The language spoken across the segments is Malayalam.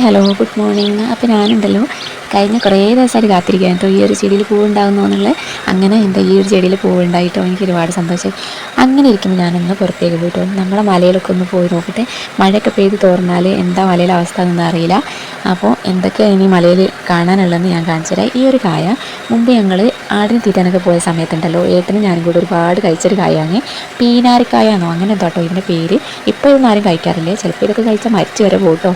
Hello, good morning. അപ്പോൾ ഞാനുണ്ടല്ലോ കഴിഞ്ഞ കുറേ ദിവസമായിട്ട് കാത്തിരിക്കാൻ കേട്ടോ ഈ ഒരു ചെടിയിൽ പൂവുണ്ടാകുന്നു എന്നുള്ള. അങ്ങനെ എൻ്റെ ഈ ഒരു ചെടിയിൽ പൂവുണ്ടായിട്ടോ എനിക്ക് ഒരുപാട് സന്തോഷം. അങ്ങനെ ഇരിക്കുമ്പോൾ ഞാനൊന്ന് പുറത്തേക്ക് പോയിട്ടോ നമ്മളെ മലയിലൊക്കെ ഒന്ന് പോയി നോക്കട്ടെ. മഴയൊക്കെ പെയ്ത് തോർന്നാൽ എന്താ മലയിലെ അവസ്ഥ എന്നൊന്നും അറിയില്ല. അപ്പോൾ എന്തൊക്കെയാണ് ഇനി മലയിൽ കാണാനുള്ളതെന്ന് ഞാൻ കാണിച്ചു തരാം. ഈ ഒരു കായ മുമ്പ് ഞങ്ങൾ ആടിന് തീറ്റാനൊക്കെ പോയ സമയത്തുണ്ടല്ലോ ഏട്ടനും ഞാനും കൂടി ഒരുപാട് കഴിച്ചൊരു കായാണ്. പീനാരിക്കായാണോ അങ്ങനെ എന്തോട്ടോ ഇതിൻ്റെ പേര്. ഇപ്പോൾ ഇതൊന്നും ആരും കഴിക്കാറില്ല. ചിലപ്പോൾ ഇതൊക്കെ കഴിച്ചാൽ മരിച്ചു വരെ പോട്ടോ.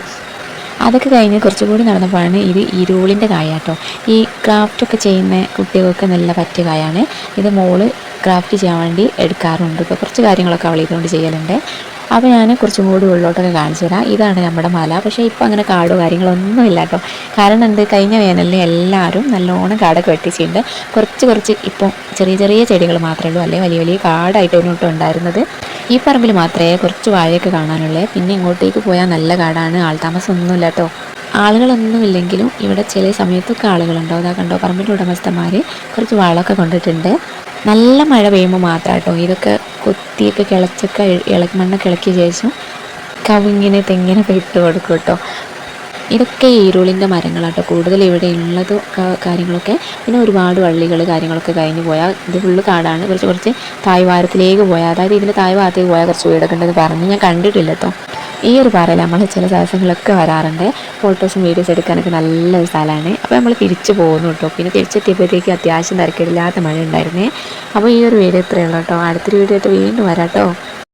അതൊക്കെ കഴിഞ്ഞ് കുറച്ചുകൂടി നടന്നപ്പോഴാണ് ഇത് ഇരുളിൻ്റെ കായ കേട്ടോ. ഈ ക്രാഫ്റ്റൊക്കെ ചെയ്യുന്ന കുട്ടികൾക്ക് നല്ല പറ്റിയ കായാണ് ഇത്. മോള് ക്രാഫ്റ്റ് ചെയ്യാൻ വേണ്ടി എടുക്കാറുണ്ട്. ഇപ്പോൾ കുറച്ച് കാര്യങ്ങളൊക്കെ അവൾ ഇതുകൊണ്ട് ചെയ്യലുണ്ട്. അപ്പോൾ ഞാൻ കുറച്ചും കൂടി ഉള്ളോട്ടൊക്കെ കാണിച്ചു തരാം. ഇതാണ് നമ്മുടെ മല. പക്ഷേ ഇപ്പോൾ അങ്ങനെ കാടോ കാര്യങ്ങളൊന്നും ഇല്ല കേട്ടോ. കാരണം എന്ത്, കഴിഞ്ഞ വേനലിൽ എല്ലാവരും നല്ലോണം കാടൊക്കെ വെട്ടിച്ചിട്ടുണ്ട്. കുറച്ച് ഇപ്പോൾ ചെറിയ ചെറിയ ചെടികൾ മാത്രമേ ഉള്ളൂ, അല്ലെ വലിയ വലിയ കാടായിട്ടായിരുന്നു കേട്ടോ ഉണ്ടായിരുന്നത്. ഈ പറമ്പിൽ മാത്രമേ കുറച്ച് വാഴയൊക്കെ കാണാനുള്ളൂ. പിന്നെ ഇങ്ങോട്ടേക്ക് പോയാൽ നല്ല കാടാണ്, ആൾതാമസമൊന്നുമില്ല കേട്ടോ. ആളുകളൊന്നുമില്ലെങ്കിലും ഇവിടെ ചില സമയത്തൊക്കെ ആളുകളുണ്ടോ. അതാ കണ്ടോ, പറമ്പിൻ്റെ ഉടമസ്ഥന്മാർ കുറച്ച് വളമൊക്കെ കൊണ്ടിട്ടുണ്ട്. നല്ല മഴ പെയ്യുമ്പോൾ മാത്രം കേട്ടോ ഇതൊക്കെ കൊത്തിയൊക്കെ കിളച്ചൊക്കെ മണ്ണൊക്കെ ഇളക്കിയ ശേഷം കവുങ്ങിന് തെങ്ങിനൊക്കെ ഇട്ട് കൊടുക്കും കേട്ടോ. ഇതൊക്കെ ഈരുളിൻ്റെ മരങ്ങളാട്ടോ കൂടുതൽ ഇവിടെ ഉള്ളത് കാര്യങ്ങളൊക്കെ. പിന്നെ ഒരുപാട് വള്ളികൾ കാര്യങ്ങളൊക്കെ കഴിഞ്ഞ് പോയാൽ ഇത് ഫുള്ള് കാടാണ്. കുറച്ച് താഴ്വാരത്തിലേക്ക് പോയാൽ, അതായത് ഇതിൻ്റെ താഴ്വാരത്തേക്ക് പോയാൽ കുറച്ച് വീടൊക്കെ ഉണ്ടെന്ന് പറഞ്ഞ് ഞാൻ കണ്ടിട്ടില്ല കേട്ടോ. ഈ ഒരു പാറയിൽ നമ്മൾ ചില ദിവസങ്ങളൊക്കെ വരാറുണ്ട്. ഫോട്ടോസും വീഡിയോസ് എടുക്കാനൊക്കെ നല്ലൊരു സ്ഥലമാണ്. അപ്പോൾ നമ്മൾ തിരിച്ച് പോകുന്നു കേട്ടോ. പിന്നെ തിരിച്ചെത്തിയപ്പോഴത്തേക്ക് അത്യാവശ്യം തിരക്കിടില്ലാത്ത മഴ ഉണ്ടായിരുന്നേ. അപ്പോൾ ഈ ഒരു വീഡിയോ ഇത്രയേ ഉള്ളൂ കേട്ടോ. അടുത്തൊരു വീഡിയോ ആയിട്ട് വീണ്ടും വരാം കേട്ടോ.